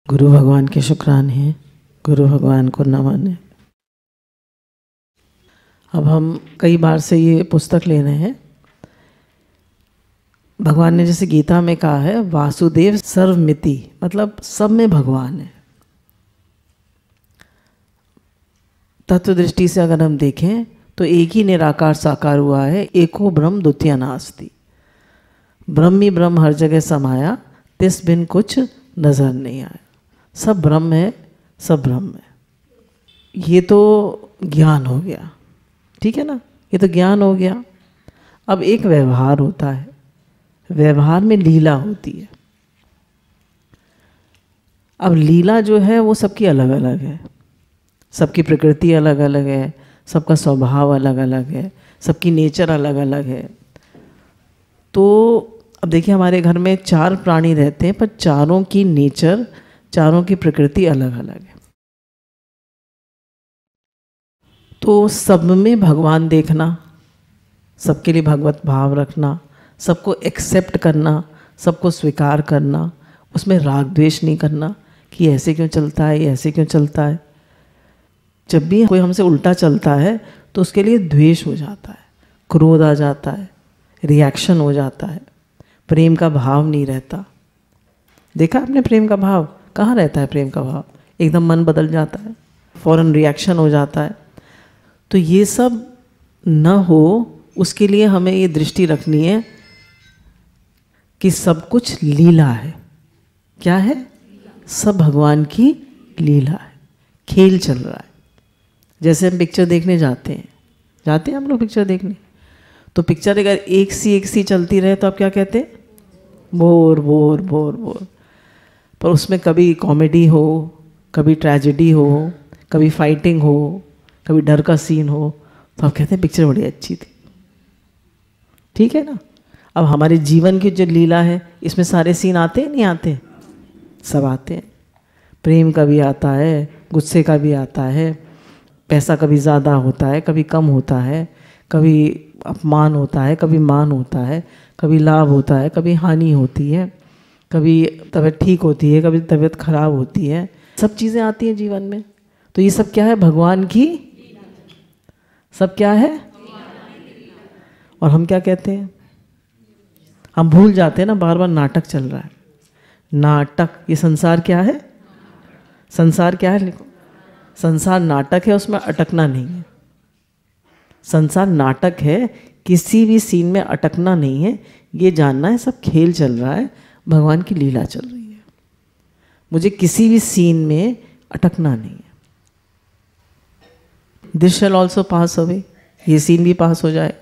गुरु भगवान के शुक्राने हैं, गुरु भगवान को नमन है। अब हम कई बार से ये पुस्तक ले रहे हैं। भगवान ने जैसे गीता में कहा है वासुदेव सर्वमिति, मतलब सब में भगवान है। तत्व दृष्टि से अगर हम देखें तो एक ही निराकार साकार हुआ है, एको ब्रह्म द्वितीय नास्ति। ब्रह्म ही ब्रह्म हर जगह समाया, तिस बिन कुछ नजर नहीं आया। सब ब्रह्म है, सब ब्रह्म है। ये तो ज्ञान हो गया, ठीक है ना, ये तो ज्ञान हो गया। अब एक व्यवहार होता है, व्यवहार में लीला होती है। अब लीला जो है वो सबकी अलग अलग है, सबकी प्रकृति अलग अलग है, सबका स्वभाव अलग अलग है, सबकी नेचर अलग अलग है। तो अब देखिए हमारे घर में 4 प्राणी रहते हैं, पर चारों की नेचर, चारों की प्रकृति अलग अलग है। तो सब में भगवान देखना, सबके लिए भगवत भाव रखना, सबको एक्सेप्ट करना, सबको स्वीकार करना, उसमें राग द्वेष नहीं करना कि ऐसे क्यों चलता है, ये ऐसे क्यों चलता है। जब भी कोई हमसे उल्टा चलता है तो उसके लिए द्वेष हो जाता है, क्रोध आ जाता है, रिएक्शन हो जाता है, प्रेम का भाव नहीं रहता। देखा आपने प्रेम का भाव कहाँ रहता है? प्रेम का भाव एकदम मन बदल जाता है, फौरन रिएक्शन हो जाता है। तो ये सब न हो उसके लिए हमें ये दृष्टि रखनी है कि सब कुछ लीला है। क्या है? सब भगवान की लीला है, खेल चल रहा है। जैसे हम पिक्चर देखने जाते हैं हम लोग पिक्चर देखने, तो पिक्चर अगर एक सी चलती रहे तो आप क्या कहते हैं? Bore bore bore bore. पर उसमें कभी कॉमेडी हो, कभी ट्रेजेडी हो, कभी फाइटिंग हो, कभी डर का सीन हो, तो आप कहते हैं पिक्चर बड़ी अच्छी थी। ठीक है ना। अब हमारे जीवन की जो लीला है इसमें सारे सीन आते हैं, नहीं आते? सब आते हैं। प्रेम का भी आता है, गुस्से का भी आता है, पैसा कभी ज़्यादा होता है, कभी कम होता है, कभी अपमान होता है, कभी मान होता है, कभी लाभ होता है, कभी हानि होती है, कभी तबीयत ठीक होती है, कभी तबीयत खराब होती है। सब चीज़ें आती हैं जीवन में। तो ये सब क्या है? भगवान की। सब क्या है? और हम क्या कहते हैं? हम भूल जाते हैं ना, बार बार नाटक चल रहा है। नाटक, ये संसार क्या है? संसार क्या है? लिखो, संसार नाटक है, उसमें अटकना नहीं है। संसार नाटक है, किसी भी सीन में अटकना नहीं है। ये जानना है सब खेल चल रहा है, भगवान की लीला चल रही है। मुझे किसी भी सीन में अटकना नहीं है। This shall also pass away, ये सीन भी पास हो जाए।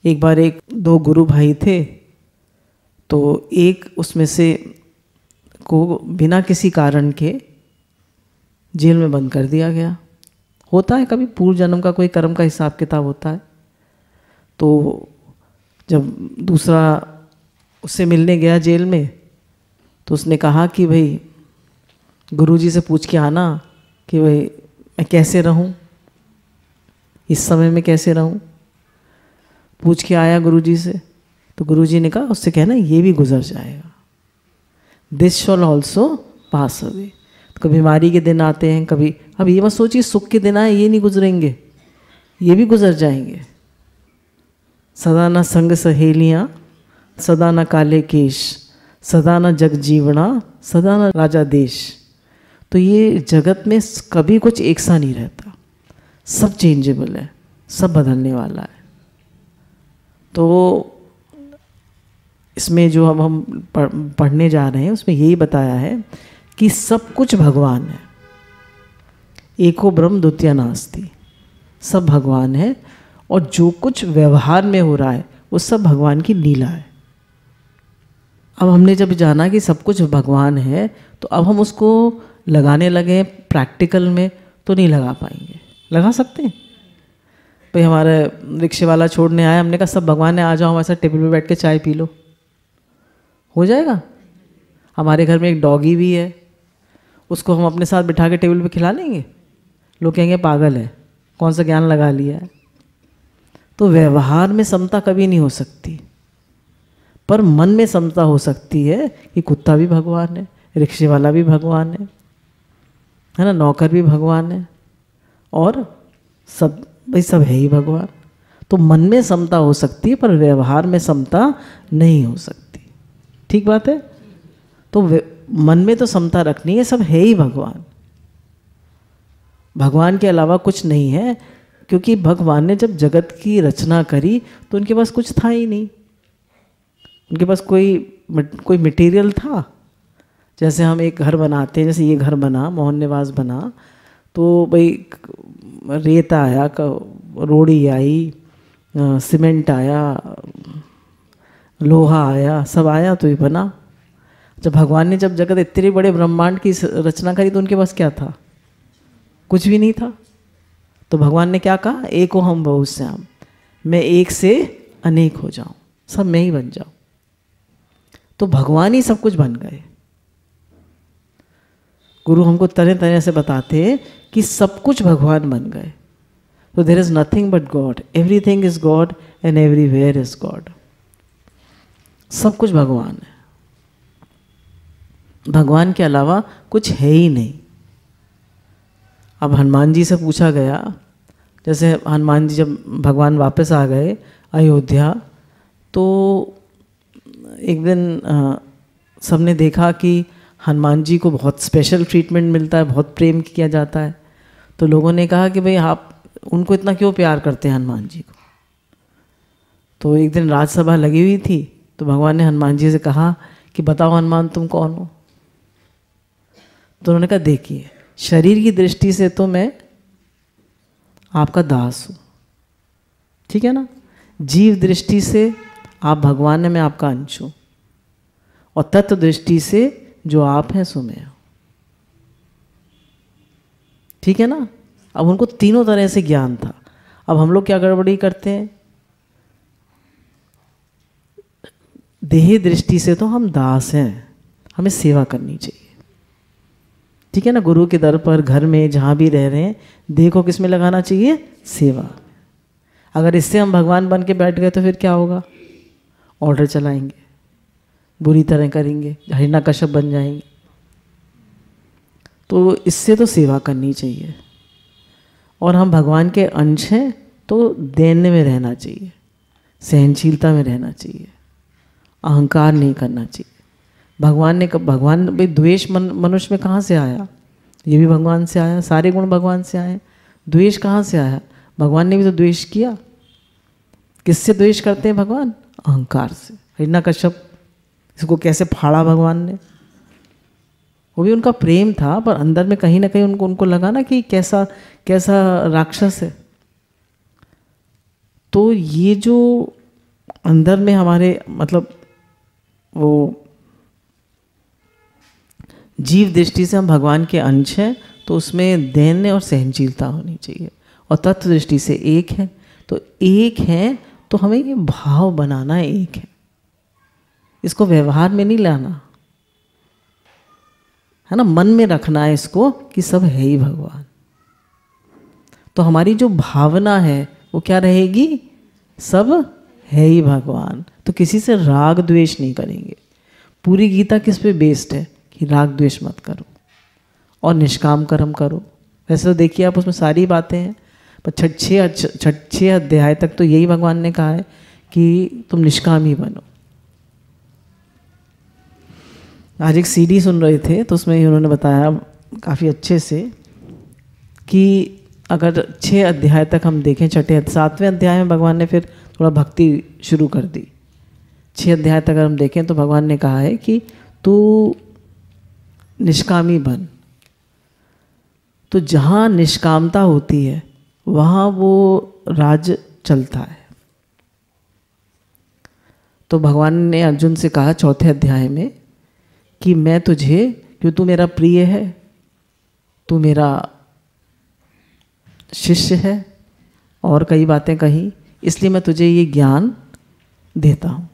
एक बार 2 गुरु भाई थे, तो एक उसमें से को बिना किसी कारण के जेल में बंद कर दिया गया। होता है कभी पूर्व जन्म का कोई कर्म का हिसाब किताब होता है। तो जब दूसरा उससे मिलने गया जेल में, तो उसने कहा कि भाई गुरुजी से पूछ के आना कि भाई मैं कैसे रहूं, इस समय में कैसे रहूं। पूछ के आया गुरुजी से, तो गुरुजी ने कहा उससे कहना ये भी गुजर जाएगा। This shawl also pass away. कभी बीमारी के दिन आते हैं, कभी, अब ये मत सोचिए सुख के दिन आए ये नहीं गुजरेंगे, ये भी गुजर जाएंगे। सदा न संग सहेलियाँ, सदा न काले केश, सदा न जग जीवना, सदा न राजा देश। तो ये जगत में कभी कुछ एक सा नहीं रहता, सब चेंजेबल है, सब बदलने वाला है। तो इसमें जो हम पढ़ने जा रहे हैं उसमें यही बताया है कि सब कुछ भगवान है। एको ब्रह्म द्वितीय नास्ति, सब भगवान है। और जो कुछ व्यवहार में हो रहा है वो सब भगवान की लीला है। अब हमने जब जाना कि सब कुछ भगवान है, तो अब हम उसको लगाने लगे प्रैक्टिकल में तो नहीं लगा पाएंगे। लगा सकते हैं? भाई हमारे रिक्शे वाला छोड़ने आया, हमने कहा सब भगवान है, आ जाओ हमारे साथ टेबल पे बैठ के चाय पी लो, हो जाएगा? हमारे घर में एक डॉगी भी है, उसको हम अपने साथ बिठा के टेबल पे खिला लेंगे? लोग कहेंगे पागल है, कौन सा ज्ञान लगा लिया है। तो व्यवहार में समता कभी नहीं हो सकती। पर मन में समता हो सकती है कि कुत्ता भी भगवान है, रिक्शे वाला भी भगवान है ना, नौकर भी भगवान है, और सब भाई सब है ही भगवान। तो मन में समता हो सकती है पर व्यवहार में समता नहीं हो सकती। ठीक बात है। तो मन में तो समता रखनी है, सब है ही भगवान, भगवान के अलावा कुछ नहीं है। क्योंकि भगवान ने जब जगत की रचना करी तो उनके पास कुछ था ही नहीं, उनके पास कोई मटेरियल था। जैसे हम एक घर बनाते हैं, जैसे ये घर बना, मोहन निवास बना, तो भाई रेत आया, रोड़ी आई, सीमेंट आया, लोहा आया, सब आया तो ये बना। जब भगवान ने जब जगत इतने बड़े ब्रह्मांड की रचना करी तो उनके पास क्या था? कुछ भी नहीं था। तो भगवान ने क्या कहा? एको हम बहुश्याम, मैं एक से अनेक हो जाऊं, सब मैं ही बन जाऊं। तो भगवान ही सब कुछ बन गए। गुरु हमको तरह तरह से बताते हैं कि सब कुछ भगवान बन गए। तो there is nothing but God, everything is God and everywhere is God. सब कुछ भगवान है, भगवान के अलावा कुछ है ही नहीं। अब हनुमान जी से पूछा गया, जैसे हनुमान जी जब भगवान वापस आ गए अयोध्या, तो एक दिन सबने देखा कि हनुमान जी को बहुत स्पेशल ट्रीटमेंट मिलता है, बहुत प्रेम किया जाता है। तो लोगों ने कहा कि भाई आप उनको इतना क्यों प्यार करते हैं हनुमान जी को। तो एक दिन राजसभा लगी हुई थी, तो भगवान ने हनुमान जी से कहा कि बताओ हनुमान तुम कौन हो। तो उन्होंने कहा देखिए, शरीर की दृष्टि से तो मैं आपका दास हूँ, ठीक है ना। जीव दृष्टि से आप भगवान हैं, मैं आपका अंश हूँ, और तत्व दृष्टि से जो आप हैं सो मैं हूँ, ठीक है ना। अब उनको तीनों तरह से ज्ञान था। अब हम लोग क्या गड़बड़ी करते हैं, देह दृष्टि से तो हम दास हैं, हमें सेवा करनी चाहिए, ठीक है ना। गुरु के दर पर, घर में, जहाँ भी रह रहे हैं, देह को किस में लगाना चाहिए? सेवा। अगर इससे हम भगवान बन के बैठ गए तो फिर क्या होगा? ऑर्डर चलाएंगे, बुरी तरह करेंगे, हिरण्यकश्यप बन जाएंगे। तो इससे तो सेवा करनी चाहिए। और हम भगवान के अंश हैं तो देने में रहना चाहिए, सहनशीलता में रहना चाहिए, अहंकार नहीं करना चाहिए। भगवान ने भगवान भाई द्वेष मनुष्य में कहाँ से आया? ये भी भगवान से आया, सारे गुण भगवान से आए। द्वेष कहाँ से आया? भगवान ने भी तो द्वेष किया। किससे द्वेष करते हैं भगवान? अहंकार से। हिरण्यकश्यप इसको कैसे फाड़ा भगवान ने? वो भी उनका प्रेम था, पर अंदर में कहीं ना कहीं उनको लगा ना कि कैसा कैसा राक्षस है। तो ये जो अंदर में हमारे मतलब वो जीव दृष्टि से हम भगवान के अंश हैं, तो उसमें दैन्य और सहनशीलता होनी चाहिए। और तत्व दृष्टि से एक है, तो एक है तो हमें ये भाव बनाना एक है, इसको व्यवहार में नहीं लाना है ना, मन में रखना है इसको कि सब है ही भगवान। तो हमारी जो भावना है वो क्या रहेगी? सब है ही भगवान। तो किसी से राग द्वेष नहीं करेंगे। पूरी गीता किस पे बेस्ड है? कि राग द्वेष मत करो और निष्काम कर्म करो। वैसे तो देखिए आप उसमें सारी बातें हैं, पर छठे अध्याय तक तो यही भगवान ने कहा है कि तुम निष्काम ही बनो। आज एक सीडी सुन रहे थे तो उसमें उन्होंने बताया काफ़ी अच्छे से कि अगर 6 अध्याय तक हम देखें, 7वें अध्याय में भगवान ने फिर थोड़ा भक्ति शुरू कर दी। 6 अध्याय तक अगर हम देखें तो भगवान ने कहा है कि तू निष्कामी बन। तो जहाँ निष्कामता होती है वहाँ वो राज चलता है। तो भगवान ने अर्जुन से कहा 4थे अध्याय में कि मैं तुझे, क्यों तू मेरा प्रिय है, तू मेरा शिष्य है, और कई बातें कही, इसलिए मैं तुझे ये ज्ञान देता हूँ।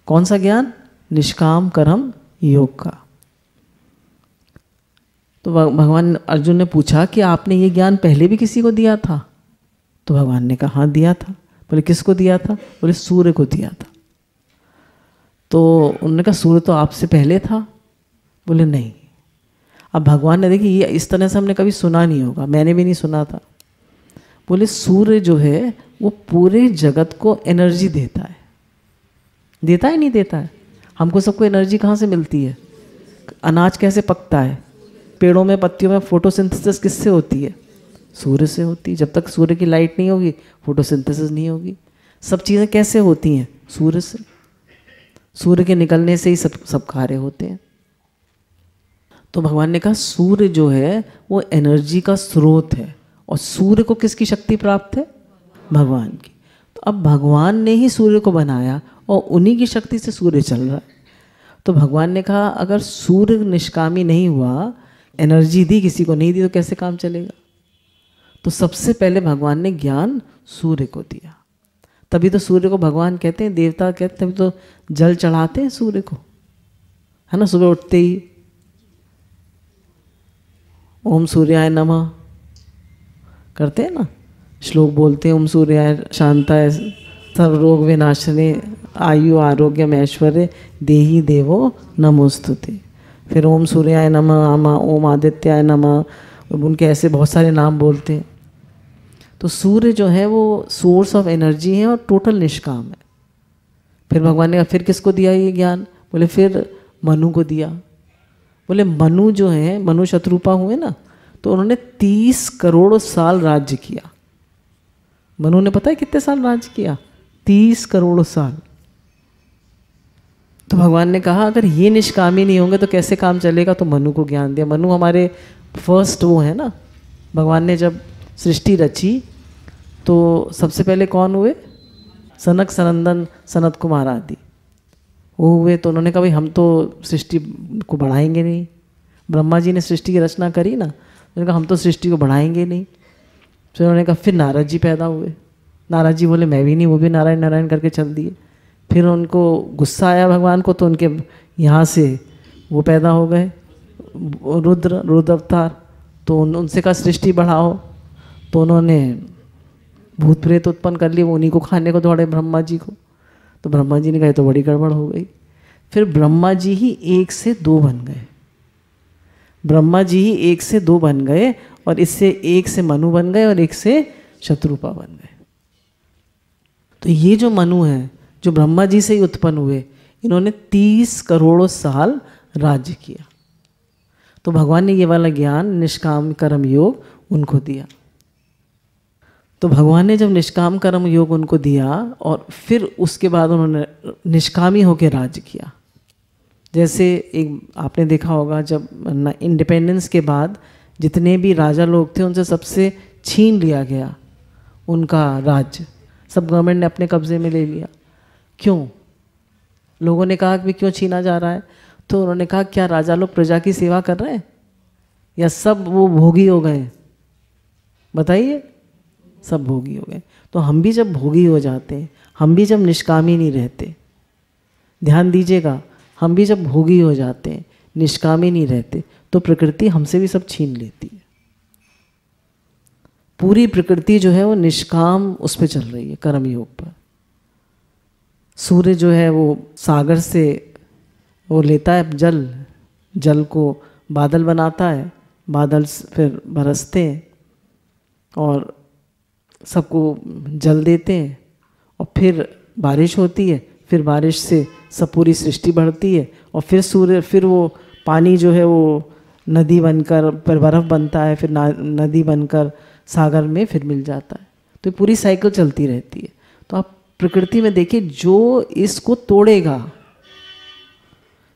कौन सा ज्ञान? निष्काम कर्म योग का। तो भगवान अर्जुन ने पूछा कि आपने ये ज्ञान पहले भी किसी को दिया था? तो भगवान ने कहा हाँ दिया था। बोले किसको दिया था? बोले सूर्य को दिया था। तो उन्होंने कहा सूर्य तो आपसे पहले था। बोले नहीं। अब भगवान ने देखी ये इस तरह से हमने कभी सुना नहीं होगा, मैंने भी नहीं सुना था। बोले सूर्य जो है वो पूरे जगत को एनर्जी देता है। देता है नहीं देता है? हमको सबको एनर्जी कहाँ से मिलती है? अनाज कैसे पकता है? पेड़ों में पत्तियों में फोटोसिंथेसिस किससे होती है? सूर्य से होती है। जब तक सूर्य की लाइट नहीं होगी फोटोसिंथेसिस नहीं होगी। सब चीज़ें कैसे होती हैं? सूर्य से। सूर्य के निकलने से ही सब कार्य होते हैं। तो भगवान ने कहा सूर्य जो है वो एनर्जी का स्रोत है। और सूर्य को किसकी शक्ति प्राप्त है? भगवान की। तो अब भगवान ने ही सूर्य को बनाया और उन्हीं की शक्ति से सूर्य चल रहा है। तो भगवान ने कहा अगर सूर्य निष्कामी नहीं हुआ, एनर्जी दी किसी को नहीं दी, तो कैसे काम चलेगा? तो सबसे पहले भगवान ने ज्ञान सूर्य को दिया। तभी तो सूर्य को भगवान कहते हैं, देवता कहते हैं, तभी तो जल चढ़ाते हैं सूर्य को, है ना। सुबह उठते ही ओम सूर्याय नमः करते हैं ना, श्लोक बोलते हैं, ओम सूर्याय शांताय सर्व रोग विनाशने आयु आरोग्यम ऐश्वर्य देहि देवो नमोस्तुते। फिर ओम सूर्याय नमः, ओम आदित्याय नमः, उनके ऐसे बहुत सारे नाम बोलते हैं। तो सूर्य जो है वो सोर्स ऑफ एनर्जी है और टोटल निष्काम है। फिर भगवान ने फिर किसको दिया ये ज्ञान? बोले फिर मनु को दिया। बोले मनु जो है, मनु शत्रुपा हुए ना, तो उन्होंने 30 करोड़ साल राज्य किया। मनु ने पता है कितने साल राज्य किया? 30 करोड़ साल। तो भगवान ने कहा अगर ये निष्कामी नहीं होंगे तो कैसे काम चलेगा? तो मनु को ज्ञान दिया। मनु हमारे फर्स्ट वो है ना, भगवान ने जब सृष्टि रची तो सबसे पहले कौन हुए? सनक सनंदन सनत कुमार आदि वो हुए। तो उन्होंने कहा भाई हम तो सृष्टि को बढ़ाएंगे नहीं। ब्रह्मा जी ने सृष्टि की रचना करी ना, उन्होंने कहा हम तो सृष्टि को बढ़ाएंगे नहीं। फिर उन्होंने कहा फिर नारद जी पैदा हुए। नारद जी बोले मैं भी नहीं, वो भी नारायण नारायण करके चल दिए। फिर उनको गुस्सा आया भगवान को, तो उनके यहाँ से वो पैदा हो गए रुद्र अवतार। तो उनसे कहा सृष्टि बढ़ाओ, तो उन्होंने भूत प्रेत उत्पन्न कर लिए, वो उन्हीं को खाने को दौड़े ब्रह्मा जी को। तो ब्रह्मा जी ने कहा तो बड़ी गड़बड़ हो गई। फिर ब्रह्मा जी ही 1 से 2 बन गए। ब्रह्मा जी ही 1 से 2 बन गए और इससे 1 से मनु बन गए और 1 से शत्रुपा बन गए। तो ये जो मनु है जो ब्रह्मा जी से ही उत्पन्न हुए, इन्होंने 30 करोड़ साल राज्य किया। तो भगवान ने ये वाला ज्ञान निष्काम कर्म योग उनको दिया। तो भगवान ने जब निष्काम कर्म योग उनको दिया और फिर उसके बाद उन्होंने निष्कामी होकर राज्य किया। जैसे एक आपने देखा होगा जब इंडिपेंडेंस के बाद जितने भी राजा लोग थे उनसे सबसे छीन लिया गया उनका राज्य, सब गवर्नमेंट ने अपने कब्जे में ले लिया। क्यों? लोगों ने कहा कि क्यों छीना जा रहा है? तो उन्होंने कहा क्या राजा लोग प्रजा की सेवा कर रहे हैं या सब वो भोगी हो गए? बताइए, सब भोगी हो गए। तो हम भी जब भोगी हो जाते हैं, हम भी जब निष्कामी नहीं रहते, ध्यान दीजिएगा, हम भी जब भोगी हो जाते हैं, निष्कामी नहीं रहते, तो प्रकृति हमसे भी सब छीन लेती है। पूरी प्रकृति जो है वो निष्काम उस पर चल रही है, कर्म योग पर। सूर्य जो है वो सागर से वो लेता है जल, जल को बादल बनाता है, बादल फिर बरसते हैं और सबको जल देते हैं और फिर बारिश होती है, फिर बारिश से सब पूरी सृष्टि बढ़ती है और फिर सूर्य, फिर वो पानी जो है वो नदी बनकर फिर बर्फ़ बनता है, फिर नदी बनकर सागर में फिर मिल जाता है। तो पूरी साइकिल चलती रहती है। तो आप प्रकृति में देखिए, जो इसको तोड़ेगा,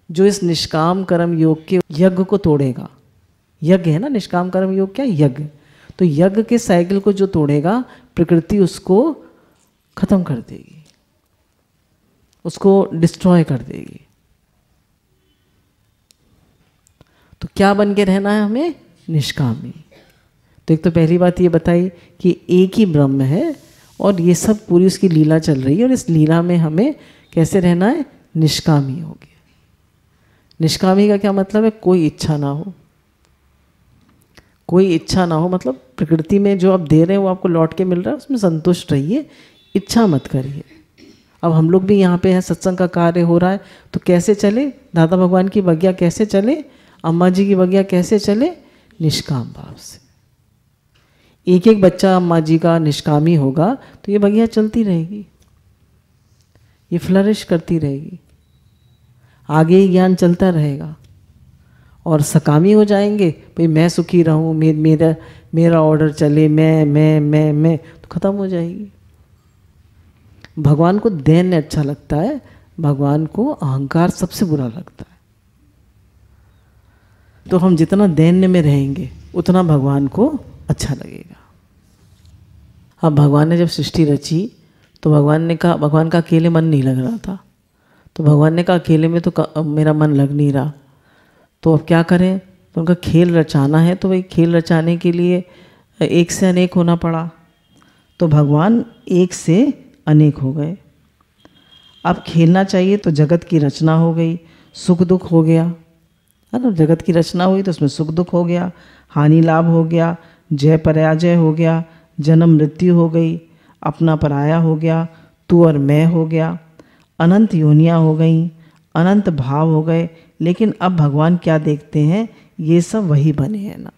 जो इस निष्काम कर्म योग के यज्ञ को तोड़ेगा, यज्ञ है ना निष्काम कर्म योग, क्या यज्ञ, तो यज्ञ के साइकिल को जो तोड़ेगा प्रकृति उसको खत्म कर देगी, उसको डिस्ट्रॉय कर देगी। तो क्या बन के रहना है हमें? निष्कामी। तो एक तो पहली बात ये बताई कि एक ही ब्रह्म है और ये सब पूरी उसकी लीला चल रही है और इस लीला में हमें कैसे रहना है? निष्कामी हो गया। निष्कामी का क्या मतलब है? कोई इच्छा ना हो, कोई इच्छा ना हो, मतलब प्रकृति में जो आप दे रहे हैं वो आपको लौट के मिल रहा है, उसमें संतुष्ट रहिए, इच्छा मत करिए। अब हम लोग भी यहाँ पे हैं, सत्संग का कार्य हो रहा है, तो कैसे चले? दादा भगवान की बगिया कैसे चले? अम्मा जी की बगिया कैसे चले? निष्काम भाव से। एक एक बच्चा अम्मा जी का निष्कामी होगा तो ये बगिया चलती रहेगी, ये फ्लरिश करती रहेगी, आगे ही ज्ञान चलता रहेगा। और सकामी हो जाएंगे, भाई मैं सुखी रहूँ, मेरा ऑर्डर चले, मैं, तो ख़त्म हो जाएगी। भगवान को दैन्य अच्छा लगता है, भगवान को अहंकार सबसे बुरा लगता है। तो हम जितना दैन्य में रहेंगे उतना भगवान को अच्छा लगेगा। अब भगवान ने जब सृष्टि रची तो भगवान ने कहा, भगवान का अकेले मन नहीं लग रहा था, तो भगवान ने कहा अकेले में तो मेरा मन लग नहीं रहा, तो अब क्या करें? तो उनका खेल रचाना है, तो भाई खेल रचाने के लिए एक से अनेक होना पड़ा। तो भगवान एक से अनेक हो गए। अब खेलना चाहिए तो जगत की रचना हो गई, सुख दुख हो गया, है ना? जगत की रचना हुई तो उसमें सुख दुख हो गया, हानि लाभ हो गया, जय पराजय हो गया, जन्म मृत्यु हो गई, अपना पराया हो गया, तू और मैं हो गया, अनंत योनियाँ हो गई, अनंत भाव हो गए। लेकिन अब भगवान क्या देखते हैं? ये सब वही बने हैं ना।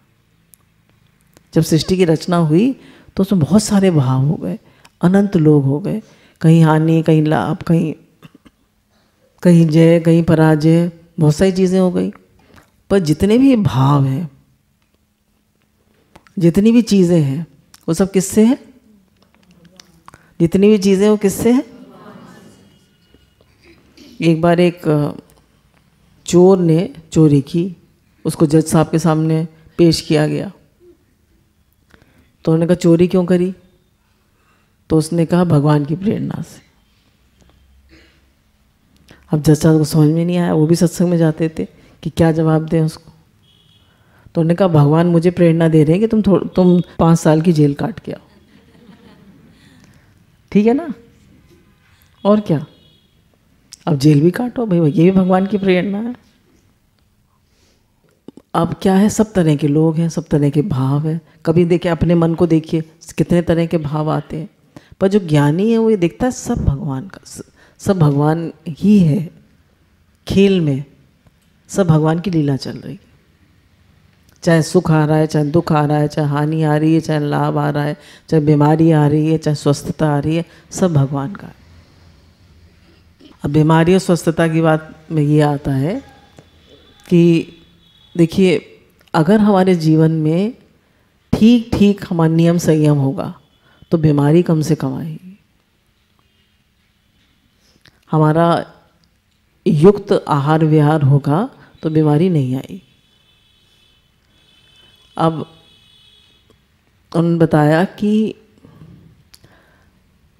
जब सृष्टि की रचना हुई तो उसमें बहुत सारे भाव हो गए, अनंत लोग हो गए, कहीं हानि, कहीं लाभ, कहीं जय, कहीं पराजय, बहुत सारी चीज़ें हो गई। पर जितने भी भाव हैं, जितनी भी चीज़ें हैं, वो सब किससे हैं? जितनी भी चीज़ें वो किससे हैं? एक बार एक चोर ने चोरी की, उसको जज साहब के सामने पेश किया गया। तो उन्होंने कहा चोरी क्यों करी? तो उसने कहा भगवान की प्रेरणा से। अब जज साहब को समझ में नहीं आया, वो भी सत्संग में जाते थे कि क्या जवाब दें उसको। तो उन्होंने कहा भगवान मुझे प्रेरणा दे रहे हैं कि तुम 5 साल की जेल काट के आओ। ठीक है ना? और क्या, अब जेल भी काटो भाई, ये भी भगवान की प्रेरणा है। अब क्या है, सब तरह के लोग हैं, सब तरह के भाव हैं। कभी देखिए अपने मन को, देखिए कितने तरह के भाव आते हैं, पर जो ज्ञानी है वो ये देखता है सब भगवान का, सब भगवान ही है। खेल में सब भगवान की लीला चल रही है, चाहे सुख आ रहा है, चाहे दुख आ रहा है, चाहे हानि आ रही है, चाहे लाभ आ रहा है, चाहे बीमारी आ रही है, चाहे स्वस्थता आ रही है, सब भगवान का है। अब बीमारी और स्वस्थता की बात में ये आता है कि देखिए, अगर हमारे जीवन में ठीक ठीक हमारा नियम संयम होगा तो बीमारी कम से कम आएगी। हमारा युक्त आहार विहार होगा तो बीमारी नहीं आएगी। अब उन्होंने बताया कि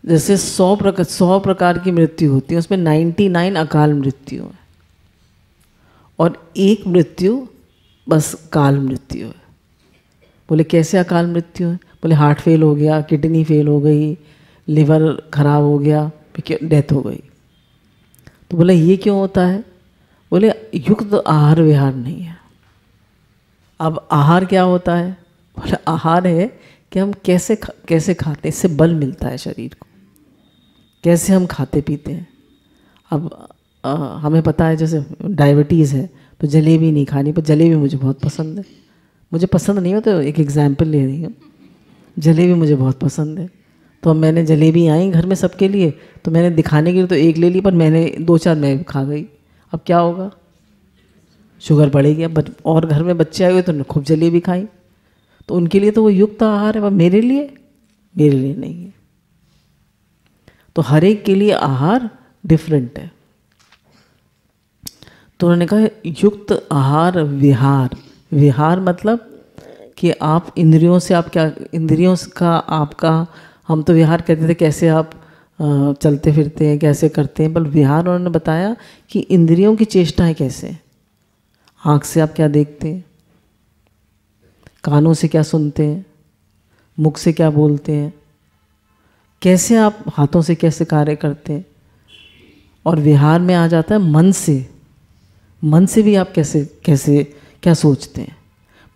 जैसे 100 प्रकार की मृत्यु होती है, उसमें 99 अकाल मृत्यु है और एक मृत्यु बस काल मृत्यु है। बोले कैसे अकाल मृत्यु है? बोले हार्ट फेल हो गया, किडनी फेल हो गई, लिवर खराब हो गया, डेथ हो गई। तो बोले ये क्यों होता है? बोले युक्त आहार विहार नहीं है। अब आहार क्या होता है? बोले आहार है कि हम कैसे खाते हैं, इससे बल मिलता है शरीर को, कैसे हम खाते पीते हैं। अब हमें पता है जैसे डायबिटीज़ है तो जलेबी नहीं खानी, पर जलेबी मुझे बहुत पसंद है। मुझे पसंद नहीं हो तो एक एग्जाम्पल ले रही हूँ, जलेबी मुझे बहुत पसंद है। तो अब मैंने जलेबी आई घर में सबके लिए, तो मैंने दिखाने के लिए तो एक ले ली, पर मैंने 2-4 मैं खा गई। अब क्या होगा? शुगर बढ़ेगी। अब और घर में बच्चे आए हुए तो खूब जलेबी खाई, तो उनके लिए तो वो युक्त आहार है, पर मेरे लिए नहीं है। तो हर एक के लिए आहार डिफरेंट है। तो उन्होंने कहा युक्त आहार विहार। विहार मतलब कि आप इंद्रियों से, आप क्या इंद्रियों का आपका, हम तो विहार कहते थे कैसे आप चलते फिरते हैं, कैसे करते हैं, पर विहार उन्होंने बताया कि इंद्रियों की चेष्टाएं कैसे। आँख से आप क्या देखते हैं, कानों से क्या सुनते हैं, मुख से क्या बोलते हैं, कैसे आप हाथों से कैसे कार्य करते हैं। और विहार में आ जाता है मन से भी आप कैसे क्या सोचते हैं।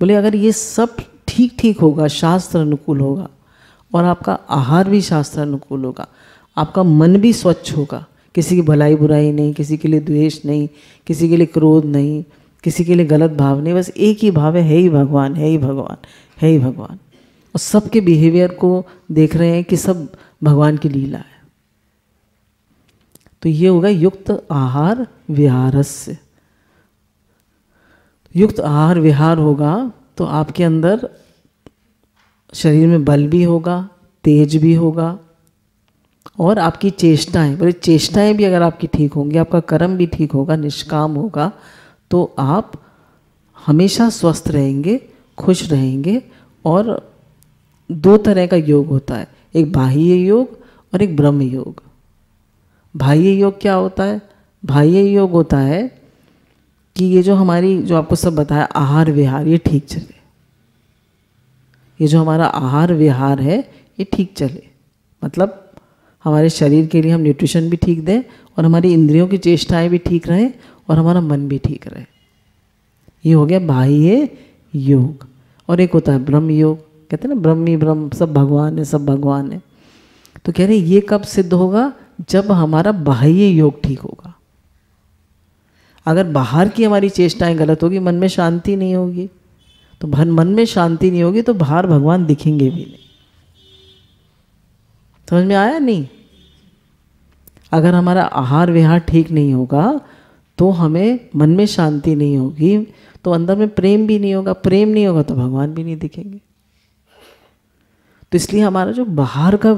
बोले अगर ये सब ठीक ठीक होगा, शास्त्र अनुकूल होगा, और आपका आहार भी शास्त्र अनुकूल होगा, आपका मन भी स्वच्छ होगा, किसी की भलाई बुराई नहीं, किसी के लिए द्वेष नहीं, किसी के लिए क्रोध नहीं, किसी के लिए गलत भाव नहीं, बस एक ही भाव है ही भगवान, है ही भगवान, है ही भगवान। और सबके बिहेवियर को देख रहे हैं कि सब भगवान की लीला है। तो ये होगा युक्त आहार विहारस्य। युक्त आहार विहार होगा तो आपके अंदर शरीर में बल भी होगा, तेज भी होगा, और आपकी चेष्टाएं, बोले चेष्टाएं भी अगर आपकी ठीक होंगी, आपका कर्म भी ठीक होगा, निष्काम होगा, तो आप हमेशा स्वस्थ रहेंगे, खुश रहेंगे। और दो तरह का योग होता है, एक बाह्य योग और एक ब्रह्म योग। बाह्य योग क्या होता है? बाह्य योग होता है कि ये जो हमारी, जो आपको सब बताया आहार विहार, ये ठीक चले, ये जो हमारा आहार विहार है ये ठीक चले, मतलब हमारे शरीर के लिए हम न्यूट्रिशन भी ठीक दें और हमारी इंद्रियों की चेष्टाएं भी ठीक रहें और हमारा मन भी ठीक रहे। ये हो गया बाह्य योग। और एक होता है ब्रह्म योग, कहते हैं ना ब्रह्म ही ब्रह्म, सब भगवान है, सब भगवान है। तो कह रहे ये कब सिद्ध होगा? जब हमारा बाह्य योग ठीक होगा। अगर बाहर की हमारी चेष्टाएं गलत होगी, मन में शांति नहीं होगी, तो मन में शांति नहीं होगी तो बाहर भगवान दिखेंगे भी नहीं। समझ में आया नहीं? अगर हमारा आहार विहार ठीक नहीं होगा तो हमें मन में शांति नहीं होगी, तो अंदर में प्रेम भी नहीं होगा, प्रेम नहीं होगा तो भगवान भी नहीं दिखेंगे। तो इसलिए हमारा जो बाहर का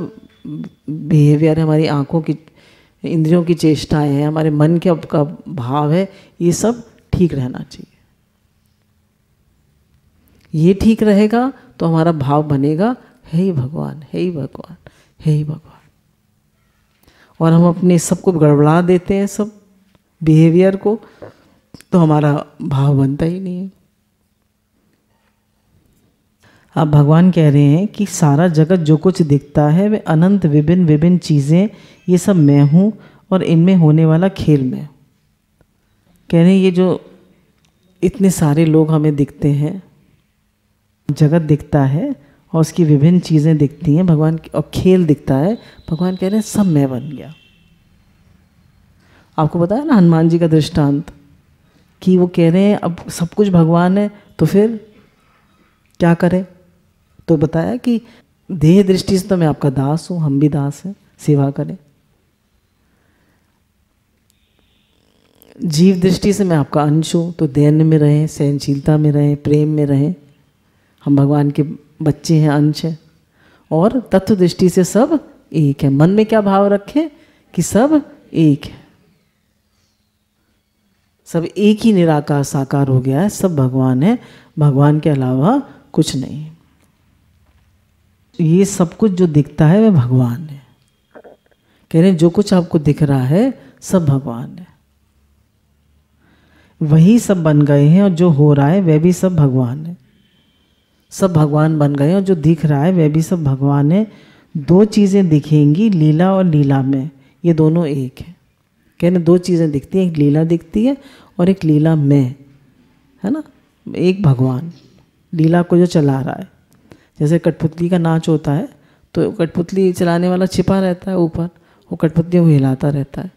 बिहेवियर है, हमारी आंखों की, इंद्रियों की चेष्टाएं हैं, हमारे मन के का भाव है, ये सब ठीक रहना चाहिए। ये ठीक रहेगा तो हमारा भाव बनेगा है ही भगवान, है ही भगवान, है ही भगवान। और हम अपने सबको गड़बड़ा देते हैं, सब बिहेवियर को, तो हमारा भाव बनता ही नहीं है। अब भगवान कह रहे हैं कि सारा जगत जो कुछ दिखता है वे अनंत विभिन्न विभिन्न चीज़ें, ये सब मैं हूँ और इनमें होने वाला खेल मैं। कह रहे हैं ये जो इतने सारे लोग हमें दिखते हैं, जगत दिखता है और उसकी विभिन्न चीज़ें दिखती हैं भगवान की, और खेल दिखता है, भगवान कह रहे हैं सब मैं बन गया। आपको बताया ना हनुमान जी का दृष्टांत, कि वो कह रहे हैं अब सब कुछ भगवान है तो फिर क्या करें? तो बताया कि देह दृष्टि से तो मैं आपका दास हूँ, हम भी दास हैं, सेवा करें। जीव दृष्टि से मैं आपका अंश हूँ, तो दैन्य में रहें, सहनशीलता में रहें, प्रेम में रहें, हम भगवान के बच्चे हैं, अंश हैं। और तत्व दृष्टि से सब एक है। मन में क्या भाव रखें कि सब एक है, सब एक ही निराकार साकार हो गया है, सब भगवान है, भगवान के अलावा कुछ नहीं। ये सब कुछ जो दिखता है वह भगवान है। कह रहे हैं जो कुछ आपको दिख रहा है सब भगवान है, वही सब बन गए हैं, और जो हो रहा है वह भी सब भगवान है। सब भगवान बन गए और जो दिख रहा है वह भी सब भगवान है। दो चीज़ें दिखेंगी, लीला और लीला में, ये दोनों एक है। कहने दो चीज़ें दिखती हैं, एक लीला दिखती है और एक लीला में, है ना। एक भगवान लीला को जो चला रहा है, जैसे कठपुतली का नाच होता है तो कठपुतली चलाने वाला छिपा रहता है ऊपर, वो कठपुतलियों को हिलाता रहता है।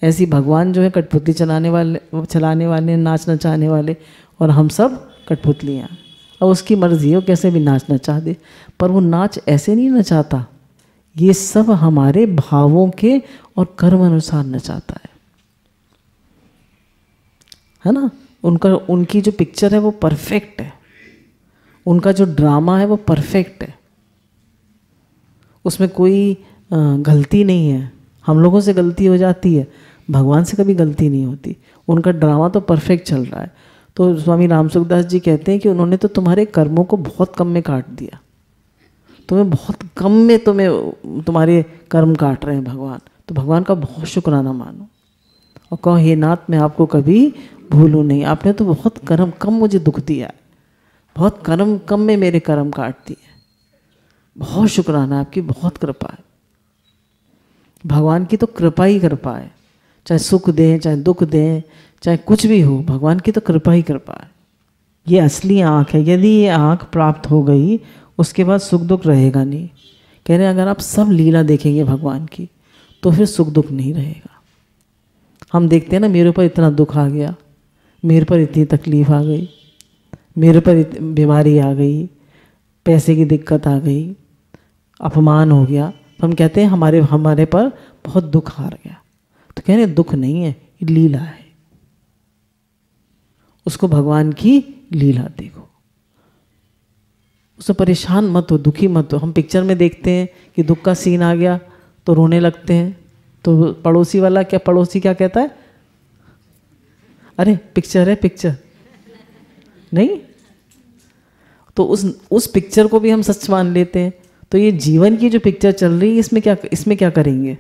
ऐसी भगवान जो है कठपुतली चलाने वाले, नाच नचाने वाले, और हम सब कठपुतलियाँ। और उसकी मर्जी हो कैसे भी नाच नचा दे, पर वो नाच ऐसे नहीं नचाता, ये सब हमारे भावों के और कर्म अनुसार नचाता है ना। उनकी जो पिक्चर है वो परफेक्ट है, उनका जो ड्रामा है वो परफेक्ट है, उसमें कोई गलती नहीं है। हम लोगों से गलती हो जाती है, भगवान से कभी गलती नहीं होती। उनका ड्रामा तो परफेक्ट चल रहा है। तो स्वामी रामसुखदास जी कहते हैं कि उन्होंने तो तुम्हारे कर्मों को बहुत कम में काट दिया, तुम्हें बहुत कम में तुम्हारे कर्म काट रहे हैं भगवान। तो भगवान का बहुत शुक्राना मानो और कहो हे नाथ मैं आपको कभी भूलूँ नहीं, आपने तो बहुत कर्म कम मुझे दुख दिया है, बहुत कर्म कम में मेरे कर्म काट दिए, बहुत शुक्राना, आपकी बहुत कृपा है। भगवान की तो कृपा ही कृपा है, चाहे सुख दें चाहे दुख दें चाहे कुछ भी हो, भगवान की तो कृपा ही कृपा है। ये असली आँख है, यदि ये आँख प्राप्त हो गई उसके बाद सुख दुख रहेगा नहीं। कह रहे हैं अगर आप सब लीला देखेंगे भगवान की तो फिर सुख दुख नहीं रहेगा। हम देखते हैं ना, मेरे ऊपर इतना दुख आ गया, मेरे पर इतनी तकलीफ आ गई, मेरे पर बीमारी आ गई, पैसे की दिक्कत आ गई, अपमान हो गया, तो हम कहते हैं हमारे पर बहुत दुख आ गया। तो कह रहे दुख नहीं है, ये लीला है। उसको भगवान की लीला देखो, उससे परेशान मत हो, दुखी मत हो। हम पिक्चर में देखते हैं कि दुख का सीन आ गया तो रोने लगते हैं, तो पड़ोसी क्या कहता है, अरे पिक्चर है पिक्चर, नहीं तो उस पिक्चर को भी हम सच मान लेते हैं। तो ये जीवन की जो पिक्चर चल रही है, इसमें क्या करेंगे?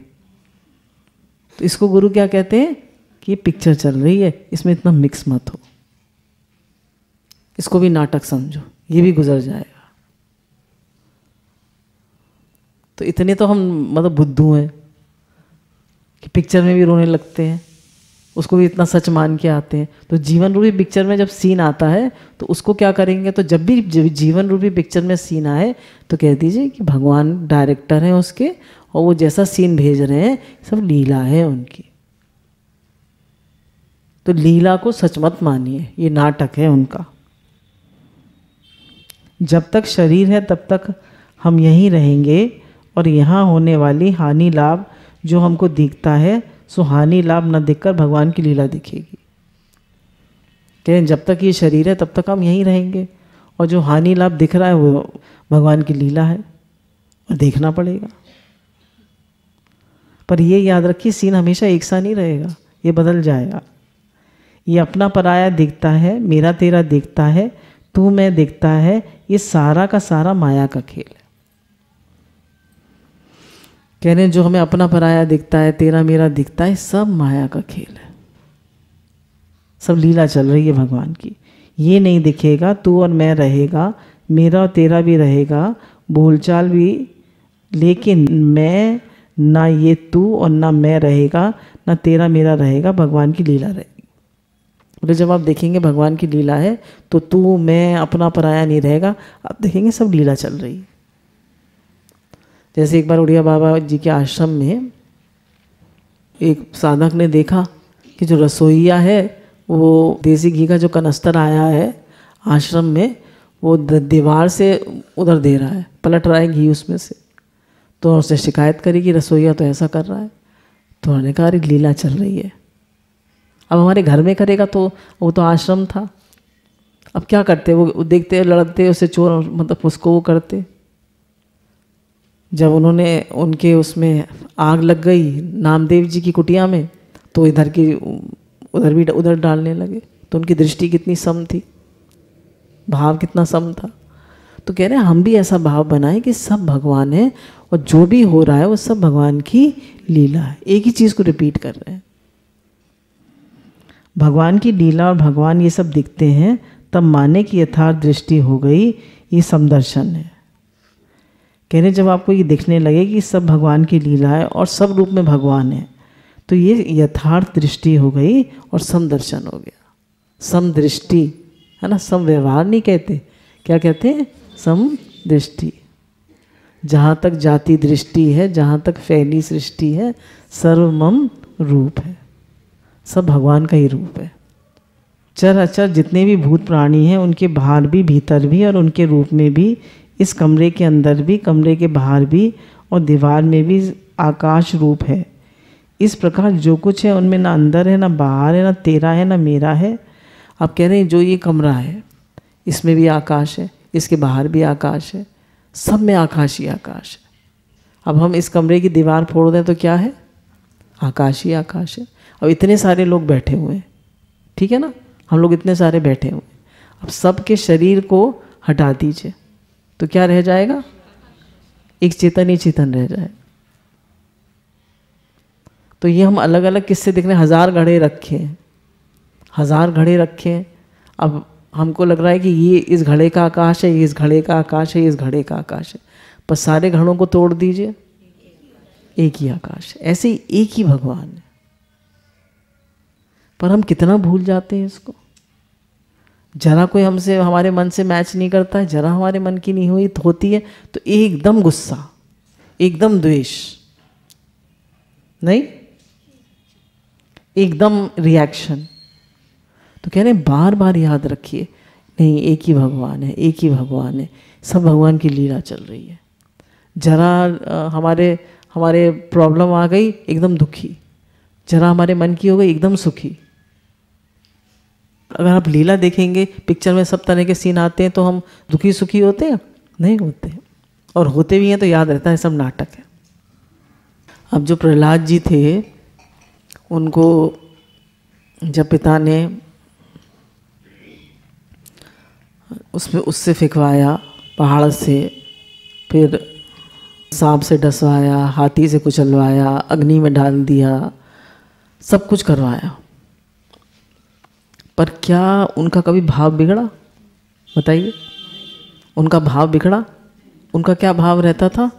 तो इसको गुरु क्या कहते हैं कि ये पिक्चर चल रही है, इसमें इतना मिक्स मत हो, इसको भी नाटक समझो, ये भी गुजर जाएगा। तो इतने तो हम मतलब बुद्धू हैं कि पिक्चर में भी रोने लगते हैं, उसको भी इतना सच मान के आते हैं। तो जीवन रूपी पिक्चर में जब सीन आता है तो उसको क्या करेंगे? तो जब भी जीवन रूपी पिक्चर में सीन आए तो कह दीजिए कि भगवान डायरेक्टर हैं उसके, और वो जैसा सीन भेज रहे हैं सब लीला है उनकी। तो लीला को सच मत मानिए, ये नाटक है उनका। जब तक शरीर है तब तक हम यहीं रहेंगे, और यहाँ होने वाली हानि लाभ जो हमको दिखता है, सो हानि लाभ न दिखकर भगवान की लीला दिखेगी। कहें जब तक ये शरीर है तब तक हम यहीं रहेंगे, और जो हानि लाभ दिख रहा है वो भगवान की लीला है, और देखना पड़ेगा। पर ये याद रखिए, सीन हमेशा एक सा नहीं रहेगा, ये बदल जाएगा। ये अपना पराया दिखता है, मेरा तेरा दिखता है, तू मैं दिखता है, ये सारा का सारा माया का खेल है। कह रहे हैं जो हमें अपना पराया दिखता है, तेरा मेरा दिखता है, सब माया का खेल है, सब लीला चल रही है भगवान की। ये नहीं दिखेगा, तू और मैं रहेगा, मेरा और तेरा भी रहेगा, बोलचाल भी, लेकिन मैं ना ये तू और ना मैं रहेगा, ना तेरा मेरा रहेगा, भगवान की लीला रहेगी। बोले जब आप देखेंगे भगवान की लीला है तो तू मैं अपना पराया नहीं रहेगा, आप देखेंगे सब लीला चल रही है। जैसे एक बार उड़िया बाबा जी के आश्रम में एक साधक ने देखा कि जो रसोईया है वो देसी घी का जो कनस्तर आया है आश्रम में, वो दीवार से उधर दे रहा है, पलट रहा है घी उसमें से। तो उससे शिकायत करी कि रसोईया तो ऐसा कर रहा है। तो उन्होंने कहा अरे लीला चल रही है, अब हमारे घर में करेगा तो वो तो आश्रम था, अब क्या करते, वो देखते लड़ते उसे चोर, मतलब उसको वो करते। जब उन्होंने उनके उसमें आग लग गई नामदेव जी की कुटिया में, तो उधर डालने लगे। तो उनकी दृष्टि कितनी सम थी, भाव कितना सम था। तो कह रहे हैं हम भी ऐसा भाव बनाएं कि सब भगवान है, और जो भी हो रहा है वो सब भगवान की लीला है। एक ही चीज़ को रिपीट कर रहे हैं, भगवान की लीला और भगवान ये सब दिखते हैं, तब माने की यथार्थ दृष्टि हो गई, ये समदर्शन है। कह रहे जब आपको ये दिखने लगे कि सब भगवान की लीला है और सब रूप में भगवान है, तो ये यथार्थ दृष्टि हो गई और समदर्शन हो गया। समदृष्टि है ना, सम व्यवहार नहीं कहते, क्या कहते हैं? समदृष्टि। जहाँ तक जाति दृष्टि है, जहाँ तक फैली सृष्टि है, सर्वमम रूप है, सब भगवान का ही रूप है। चर अचर जितने भी भूत प्राणी हैं, उनके बाहर भी भीतर भी और उनके रूप में भी, इस कमरे के अंदर भी, कमरे के बाहर भी और दीवार में भी आकाश रूप है। इस प्रकार जो कुछ है उनमें ना अंदर है ना बाहर है, ना तेरा है ना मेरा है। आप कह रहे हैं जो ये कमरा है इसमें भी आकाश है, इसके बाहर भी आकाश है, सब में आकाश ही आकाश है। अब हम इस कमरे की दीवार फोड़ दें तो क्या है? आकाश ही आकाश है। अब इतने सारे लोग बैठे हुए हैं, ठीक है ना, हम लोग इतने सारे बैठे हुए हैं। अब सबके शरीर को हटा दीजिए तो क्या रह जाएगा? एक चेतन ही चेतन रह जाएगा। तो ये हम अलग अलग किससे दिख रहे हैं? 1000 घड़े रखे हैं, 1000 घड़े रखे हैं। अब हमको लग रहा है कि ये इस घड़े का आकाश है, ये इस घड़े का आकाश है, ये इस घड़े का आकाश है, पर सारे घड़ों को तोड़ दीजिए, एक ही आकाश है। ऐसे ही एक ही भगवान है, पर हम कितना भूल जाते हैं इसको। जरा कोई हमसे हमारे मन से मैच नहीं करता है, जरा हमारे मन की नहीं हुई होती है तो एकदम गुस्सा, एकदम द्वेष। नहीं, एकदम रिएक्शन। तो कह रहे हैं बार बार याद रखिए, नहीं एक ही भगवान है, एक ही भगवान है, सब भगवान की लीला चल रही है। जरा हमारे प्रॉब्लम आ गई एकदम दुखी, जरा हमारे मन की हो गई एकदम सुखी। अगर आप लीला देखेंगे, पिक्चर में सब तरह के सीन आते हैं, तो हम दुखी सुखी होते हैं? नहीं होते, और होते भी हैं तो याद रहता है सब नाटक है। अब जो प्रहलाद जी थे, उनको जब पिता ने उससे फेंकवाया पहाड़ से, फिर सांप से डसवाया, हाथी से कुचलवाया, अग्नि में डाल दिया, सब कुछ करवाया, पर क्या उनका कभी भाव बिगड़ा? बताइए, उनका भाव बिगड़ा? उनका क्या भाव रहता था?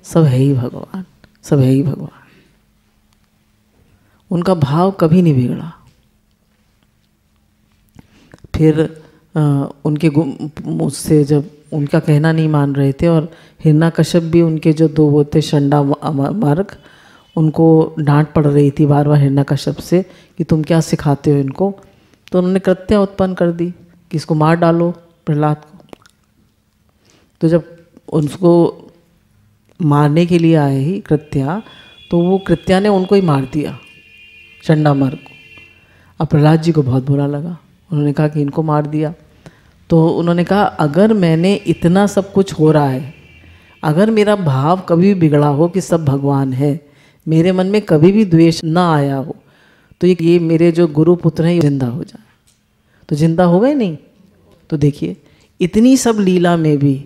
सब है ही भगवान, सब है ही भगवान। उनका भाव कभी नहीं बिगड़ा। फिर उनके मुझसे जब उनका कहना नहीं मान रहे थे, और हिरण्यकश्यप भी उनके जो दो वो थे षंडा मार्ग, उनको डांट पड़ रही थी बार बार हिरण्यकश्यप से कि तुम क्या सिखाते हो इनको। तो उन्होंने कृत्या उत्पन्न कर दी कि इसको मार डालो प्रहलाद को। तो जब उसको मारने के लिए आए ही कृत्या, तो वो कृत्या ने उनको ही मार दिया, षंडा मार्ग को। अब प्रहलाद जी को बहुत बुरा लगा, उन्होंने कहा कि इनको मार दिया। तो उन्होंने कहा अगर मैंने इतना सब कुछ हो रहा है, अगर मेरा भाव कभी बिगड़ा हो कि सब भगवान है, मेरे मन में कभी भी द्वेष ना आया हो, तो ये मेरे जो गुरु पुत्र हैं ये जिंदा हो जाए। तो जिंदा हो गए नहीं? तो देखिए, इतनी सब लीला में भी,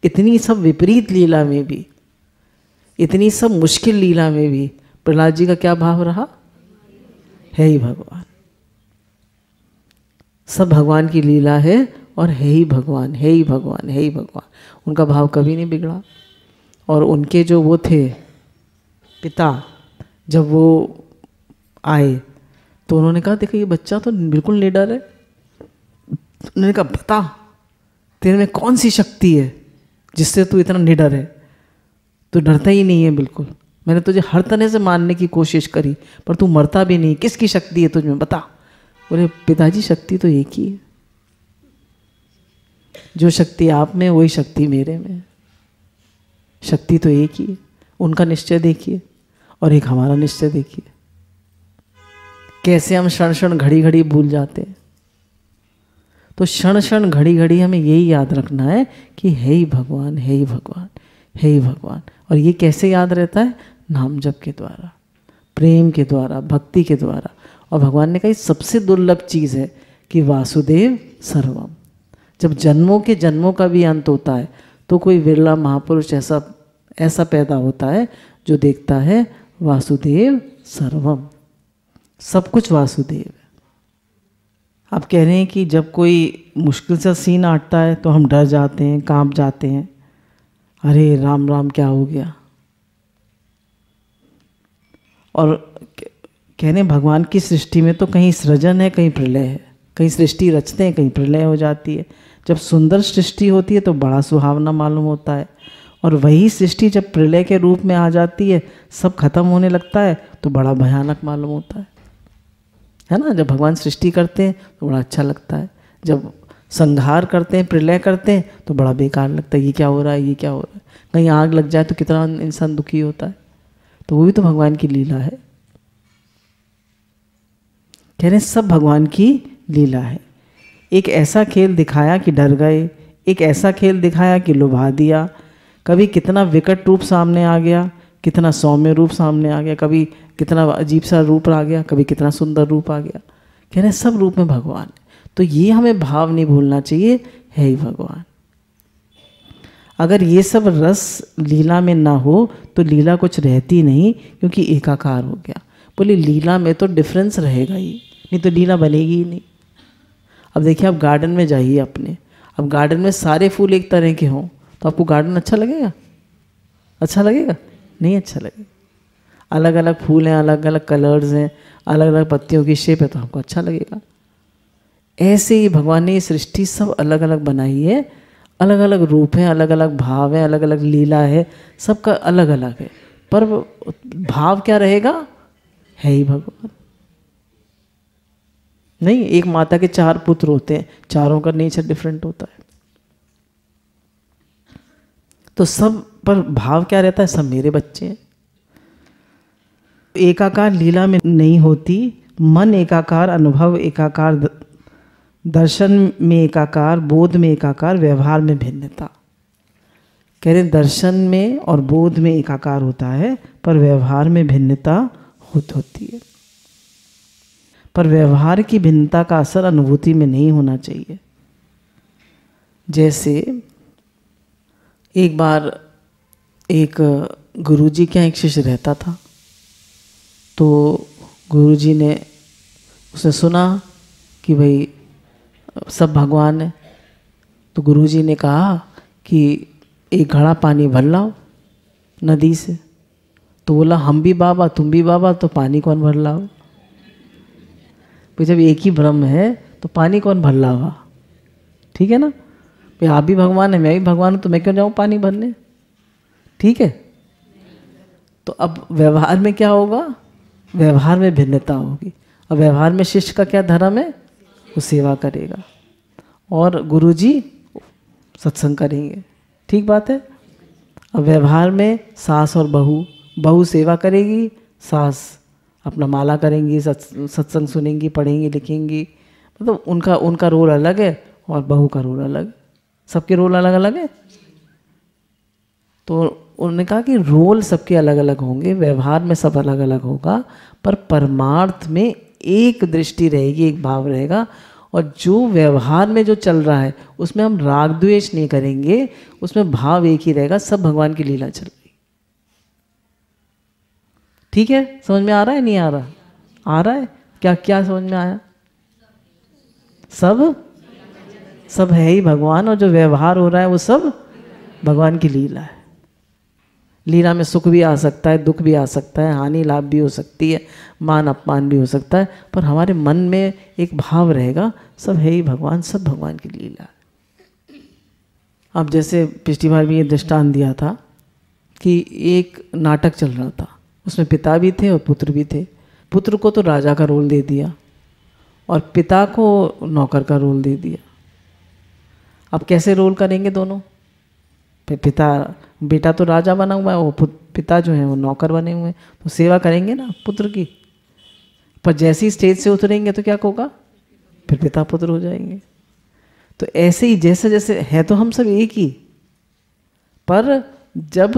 इतनी सब विपरीत लीला में भी, इतनी सब मुश्किल लीला में भी प्रहलाद जी का क्या भाव रहा? है ही भगवान, सब भगवान की लीला है, और है ही भगवान, है ही भगवान, है ही भगवान। उनका भाव कभी नहीं बिगड़ा। और उनके जो वो थे पिता, जब वो आए तो उन्होंने कहा देखो ये बच्चा तो बिल्कुल निडर है। उन्होंने कहा बता तेरे में कौन सी शक्ति है जिससे तू इतना निडर है? तू डरता ही नहीं है बिल्कुल। मैंने तुझे हर तरह से मारने की कोशिश करी पर तू मरता भी नहीं। किसकी शक्ति है तुझ में, बता। बोले पिताजी शक्ति तो एक ही है, जो शक्ति आप में वही शक्ति मेरे में। शक्ति तो एक ही है। उनका निश्चय देखिए और एक हमारा निश्चय देखिए, कैसे हम क्षण क्षण घड़ी घड़ी भूल जाते हैं। तो क्षण क्षण घड़ी घड़ी हमें यही याद रखना है कि है ही भगवान, है ही भगवान, है ही भगवान। और ये कैसे याद रहता है? नाम जप के द्वारा, प्रेम के द्वारा, भक्ति के द्वारा। और भगवान ने कहा सबसे दुर्लभ चीज़ है कि वासुदेव सर्वम। जब जन्मों के जन्मों का भी अंत होता है तो कोई विरला महापुरुष ऐसा पैदा होता है जो देखता है वासुदेव सर्वम, सब कुछ वासुदेव है। आप कह रहे हैं कि जब कोई मुश्किल सा सीन आटता है तो हम डर जाते हैं, कांप जाते हैं, अरे राम राम क्या हो गया। और कह रहे हैं भगवान की सृष्टि में तो कहीं सृजन है, कहीं प्रलय है। कहीं सृष्टि रचते हैं, कहीं प्रलय हो जाती है। जब सुंदर सृष्टि होती है तो बड़ा सुहावना मालूम होता है, और वही सृष्टि जब प्रलय के रूप में आ जाती है, सब खत्म होने लगता है तो बड़ा भयानक मालूम होता है ना। जब भगवान सृष्टि करते हैं तो बड़ा अच्छा लगता है, जब संहार करते हैं, प्रलय करते हैं तो बड़ा बेकार लगता है। ये क्या हो रहा है, ये क्या हो रहा है। कहीं आग लग जाए तो कितना इंसान दुखी होता है। तो वो भी तो भगवान की लीला है। कह रहे हैं सब भगवान की लीला है। एक ऐसा खेल दिखाया कि डर गए, एक ऐसा खेल दिखाया कि लुभा दिया। कभी कितना विकट रूप सामने आ गया, कितना सौम्य रूप सामने आ गया, कभी कितना अजीब सा रूप आ गया, कभी कितना सुंदर रूप आ गया। कह रहे हैं सब रूप में भगवान है। तो ये हमें भाव नहीं भूलना चाहिए, है ही भगवान। अगर ये सब रस लीला में ना हो तो लीला कुछ रहती नहीं, क्योंकि एकाकार हो गया। बोले लीला में तो डिफरेंस रहेगा ही, नहीं तो लीला बनेगी ही नहीं। अब देखिए आप गार्डन में जाइए अपने, अब गार्डन में सारे फूल एक तरह के हों तो आपको गार्डन अच्छा लगेगा? अच्छा लगेगा? नहीं अच्छा लगेगा। अलग अलग फूल हैं, अलग अलग कलर्स हैं, अलग अलग पत्तियों की शेप है तो आपको अच्छा लगेगा। ऐसे ही भगवान ने ये सृष्टि सब अलग अलग बनाई है, अलग अलग रूप हैं, अलग अलग भाव है, अलग अलग लीला है, सबका अलग अलग है। पर भाव क्या रहेगा? है ही भगवान। नहीं, एक माता के 4 पुत्र होते हैं, चारों का नेचर डिफरेंट होता है। तो सब पर भाव क्या रहता है? सब मेरे बच्चे हैं। एकाकार लीला में नहीं होती, मन एकाकार, अनुभव एकाकार, दर्शन में एकाकार, बोध में एकाकार, व्यवहार में भिन्नता। कह रहे दर्शन में और बोध में एकाकार होता है, पर व्यवहार में भिन्नता होती है। पर व्यवहार की भिन्नता का असर अनुभूति में नहीं होना चाहिए। जैसे एक बार एक गुरुजी के यहाँ एक शिष्य रहता था, तो गुरुजी ने उसे सुना कि भाई सब भगवान है। तो गुरुजी ने कहा कि एक घड़ा पानी भर लाओ नदी से। तो बोला हम भी बाबा तुम भी बाबा, तो पानी कौन भर लाओ? जब एक ही ब्रह्म है तो पानी कौन भर लावा? ठीक है ना? भाई आप भी भगवान है, मैं भी भगवान हूँ, तो मैं क्यों जाऊँ पानी भरने? ठीक है। तो अब व्यवहार में क्या होगा? व्यवहार में भिन्नता होगी। अब व्यवहार में शिष्य का क्या धर्म है? वो सेवा करेगा और गुरुजी सत्संग करेंगे। ठीक बात है। अब व्यवहार में सास और बहू सेवा करेगी, सास अपना माला करेंगी, सत्संग सुनेंगी, पढ़ेंगी, लिखेंगी। मतलब उनका रोल अलग है और बहू का रोल अलग। सबके रोल अलग अलग है। तो उन्होंने कहा कि रोल सबके अलग अलग होंगे, व्यवहार में सब अलग अलग होगा, पर परमार्थ में एक दृष्टि रहेगी, एक भाव रहेगा। और जो व्यवहार में जो चल रहा है उसमें हम राग द्वेष नहीं करेंगे, उसमें भाव एक ही रहेगा, सब भगवान की लीला चल रही। ठीक है? समझ में आ रहा है? नहीं आ रहा? आ रहा है। क्या क्या समझ में आया? सब है ही भगवान, और जो व्यवहार हो रहा है वो सब भगवान की लीला है। लीला में सुख भी आ सकता है, दुख भी आ सकता है, हानि लाभ भी हो सकती है, मान अपमान भी हो सकता है, पर हमारे मन में एक भाव रहेगा, सब है ही भगवान, सब भगवान की लीला है। अब जैसे पिछली बार भी ये दृष्टांत दिया था कि एक नाटक चल रहा था, उसमें पिता भी थे और पुत्र भी थे। पुत्र को तो राजा का रोल दे दिया और पिता को नौकर का रोल दे दिया। अब कैसे रोल करेंगे दोनों? बेटा तो राजा बना हुआ है, वो पिता जो है वो नौकर बने हुए हैं, तो सेवा करेंगे ना पुत्र की। पर जैसे ही स्टेज से उतरेंगे तो क्या होगा? फिर पिता पुत्र हो जाएंगे। तो ऐसे ही जैसे जैसे है तो हम सब एक ही, पर जब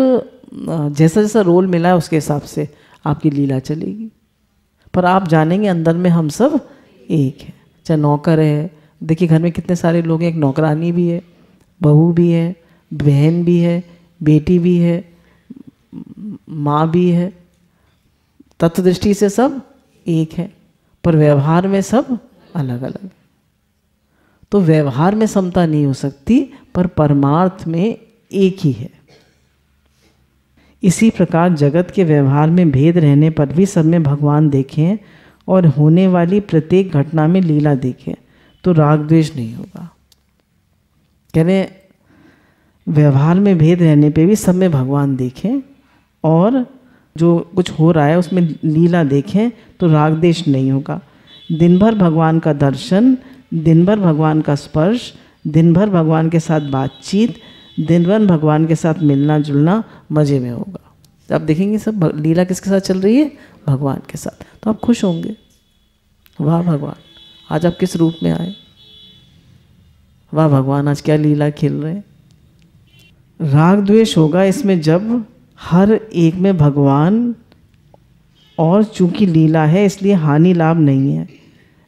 जैसा जैसा रोल मिला है उसके हिसाब से आपकी लीला चलेगी। पर आप जानेंगे अंदर में हम सब एक है। चाहे नौकर है, देखिए घर में कितने सारे लोग हैं, एक नौकरानी भी है, बहू भी है, बहन भी है, बेटी भी है, माँ भी है। तत्व दृष्टि से सब एक है, पर व्यवहार में सब अलग अलग। तो व्यवहार में समता नहीं हो सकती, पर परमार्थ में एक ही है। इसी प्रकार जगत के व्यवहार में भेद रहने पर भी सब में भगवान देखें और होने वाली प्रत्येक घटना में लीला देखें, तो राग द्वेष नहीं होगा। कह रहे व्यवहार में भेद रहने पे भी सब में भगवान देखें और जो कुछ हो रहा है उसमें लीला देखें, तो राग द्वेष नहीं होगा। दिन भर भगवान का दर्शन, दिन भर भगवान का स्पर्श, दिन भर भगवान के साथ बातचीत, दिन भर भगवान के साथ मिलना जुलना मज़े में होगा। आप देखेंगे सब लीला किसके साथ चल रही है? भगवान के साथ। तो आप खुश होंगे, वाह भगवान आज आप किस रूप में आए, वाह भगवान आज क्या लीला खेल रहे हैं। राग द्वेष होगा इसमें जब हर एक में भगवान, और चूंकि लीला है इसलिए हानि लाभ नहीं है।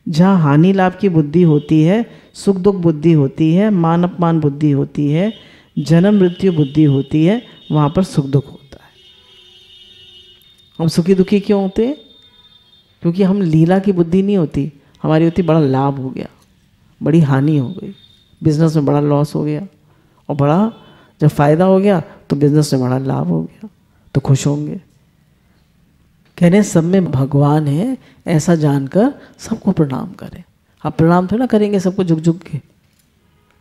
जहाँ हानि लाभ की बुद्धि होती है, सुख दुख बुद्धि होती है, मान अपमान बुद्धि होती है, जन्म मृत्यु बुद्धि होती है, वहाँ पर सुख दुख होता है। हम सुखी दुखी क्यों होते हैं? क्योंकि हम लीला की बुद्धि नहीं होती, हमारी होती बड़ा लाभ हो गया, बड़ी हानि हो गई, बिजनेस में बड़ा लॉस हो गया, और बड़ा जब फ़ायदा हो गया तो बिजनेस में बड़ा लाभ हो गया, तो खुश होंगे। कहने सब में भगवान है ऐसा जानकर सबको प्रणाम करें। आप प्रणाम थोड़ा करेंगे सबको झुक झुक के,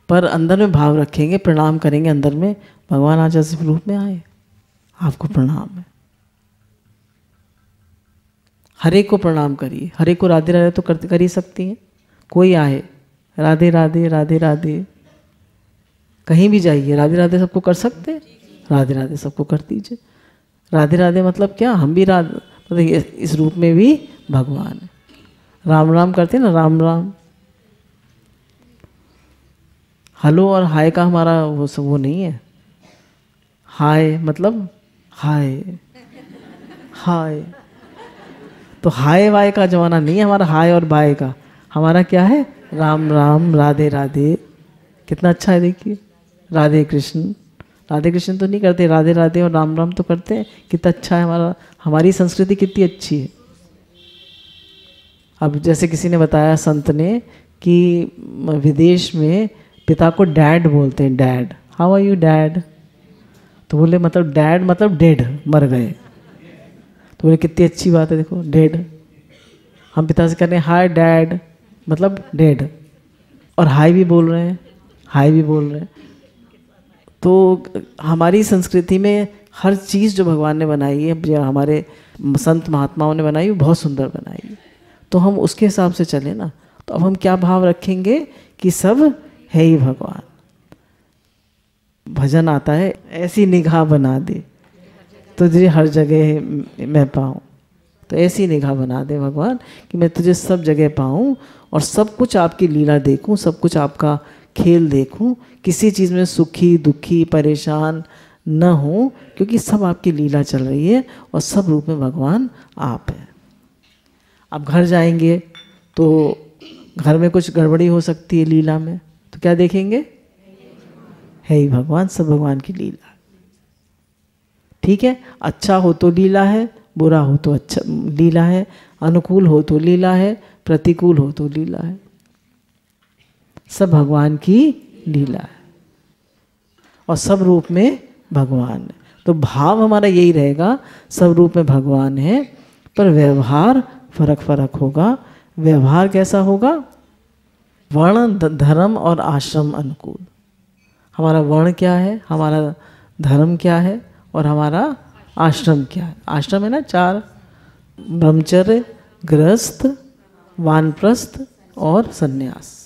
पर अंदर में भाव रखेंगे, प्रणाम करेंगे अंदर में, भगवान आज ऐसे रूप में आए, आपको प्रणाम है। हरे को प्रणाम करिए। हरे को राधे राधे तो कर ही सकती हैं। कोई आए राधे राधे राधे राधे, कहीं भी जाइए राधे राधे सबको कर सकते हैं। राधे राधे सबको कर दीजिए। राधे राधे मतलब क्या, हम भी मतलब इस रूप में भी भगवान है। राम राम करते हैं ना, राम राम। हेलो और हाय का हमारा वो नहीं है। हाय मतलब हाय हाय, तो हाय वाय का जमाना नहीं है हमारा, हाय और बाय का। हमारा क्या है, राम राम राधे राधे। कितना अच्छा है देखिए। राधे कृष्ण तो नहीं करते, राधे राधे और राम राम तो करते हैं। कितना अच्छा है हमारा, हमारी संस्कृति कितनी अच्छी है। अब जैसे किसी ने बताया संत ने कि विदेश में पिता को डैड बोलते हैं, dad, how are you dad. तो बोले मतलब डैड मतलब डेड, मर गए। तो बोले कितनी अच्छी बात है, देखो डेड। हम पिता से कह रहे हैं हाय डैड, मतलब डेड, और हाय भी बोल रहे हैं, हाय भी बोल रहे हैं। तो हमारी संस्कृति में हर चीज़ जो भगवान ने बनाई है, जो हमारे संत महात्माओं ने बनाई, वो बहुत सुंदर बनाई है। तो हम उसके हिसाब से चले ना। तो अब हम क्या भाव रखेंगे कि सब है ही भगवान। भजन आता है, ऐसी निगाह बना दे तुझे हर जगह मैं पाऊँ। तो ऐसी निगाह बना दे भगवान कि मैं तुझे सब जगह पाऊँ और सब कुछ आपकी लीला देखूँ, सब कुछ आपका खेल देखूँ, किसी चीज़ में सुखी दुखी परेशान न हूँ, क्योंकि सब आपकी लीला चल रही है और सब रूप में भगवान आप हैं। आप घर जाएंगे तो घर में कुछ गड़बड़ी हो सकती है लीला में, तो क्या देखेंगे, है ही भगवान, सब भगवान की लीला। ठीक है, अच्छा हो तो लीला है, बुरा हो तो अच्छा लीला है, अनुकूल हो तो लीला है, प्रतिकूल हो तो लीला है। सब भगवान की लीला है और सब रूप में भगवान है। तो भाव हमारा यही रहेगा, सब रूप में भगवान है, पर व्यवहार फर्क फर्क होगा। व्यवहार कैसा होगा, वर्ण धर्म और आश्रम अनुकूल। हमारा वर्ण क्या है, हमारा धर्म क्या है और हमारा आश्रम क्या है। आश्रम है ना 4, ब्रह्मचर्य, गृहस्थ, वानप्रस्थ और सन्यास।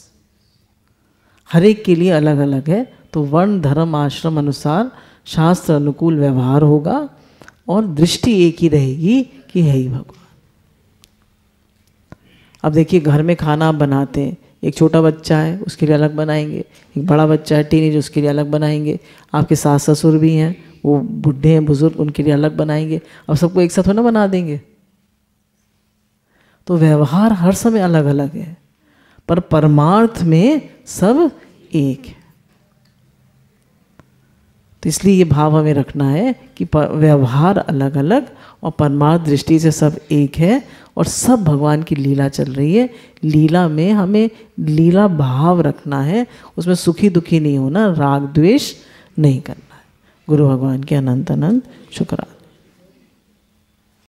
हर एक के लिए अलग अलग है। तो वर्ण धर्म आश्रम अनुसार शास्त्र अनुकूल व्यवहार होगा और दृष्टि एक ही रहेगी कि है ही भगवान। अब देखिए, घर में खाना आप बनाते हैं, एक छोटा बच्चा है उसके लिए अलग बनाएंगे, एक बड़ा बच्चा है टीनेज उसके लिए अलग बनाएंगे, आपके सास ससुर भी हैं, वो बूढ़े हैं बुजुर्ग, उनके लिए अलग बनाएंगे। अब सबको एक साथ हो ना बना देंगे। तो व्यवहार हर समय अलग अलग है, पर परमार्थ में सब एक है। तो इसलिए ये भाव हमें रखना है कि व्यवहार अलग अलग और परमार्थ दृष्टि से सब एक है और सब भगवान की लीला चल रही है। लीला में हमें लीला भाव रखना है, उसमें सुखी दुखी नहीं होना, राग द्वेष नहीं करना है। गुरु भगवान के अनंत अनंत शुक्राना।